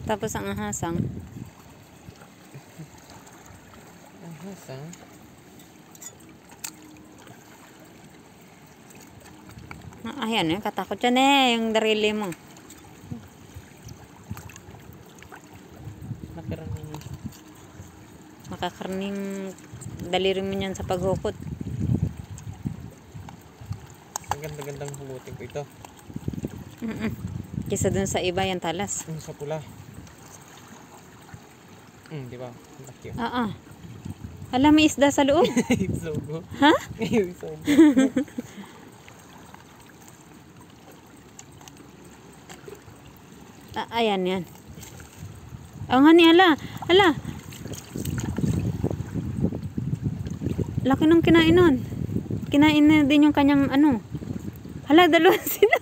Tapos ang ahasang. Ahasang? Ayan eh, katakot yan eh, yung darili mo. Nakarami. Makakarning daliri mo niyan sa paghukot. Ang ganda-gandang hulutin ko ito. Kisa dun sa iba yung talas. Sa pula. Di ba? Laki yun. Hala, may isda sa loob. Isogo. Ha? Isogo. Ayan yan. Ang hani, hala. Hala. Laki nung kinain nun. Kinain na din yung kanyang ano. Hala, dalawa sila.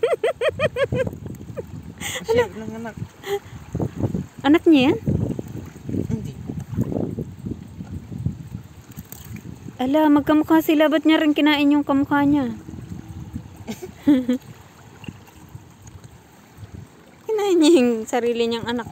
Hala. Ng anak. Anak niya yan? Hindi. Ala, magkamukha sila. Ba't niya rin kinain yung kamukha niya? Kinain niya yung sarili niyang anak.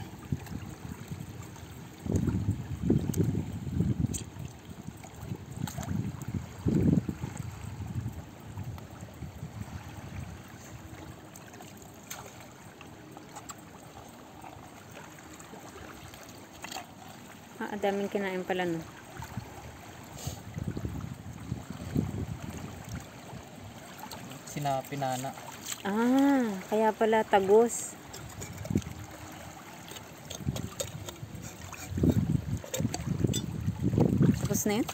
Daming kinain pala no. Pinana. Kaya pala tagos. Tapos na yun?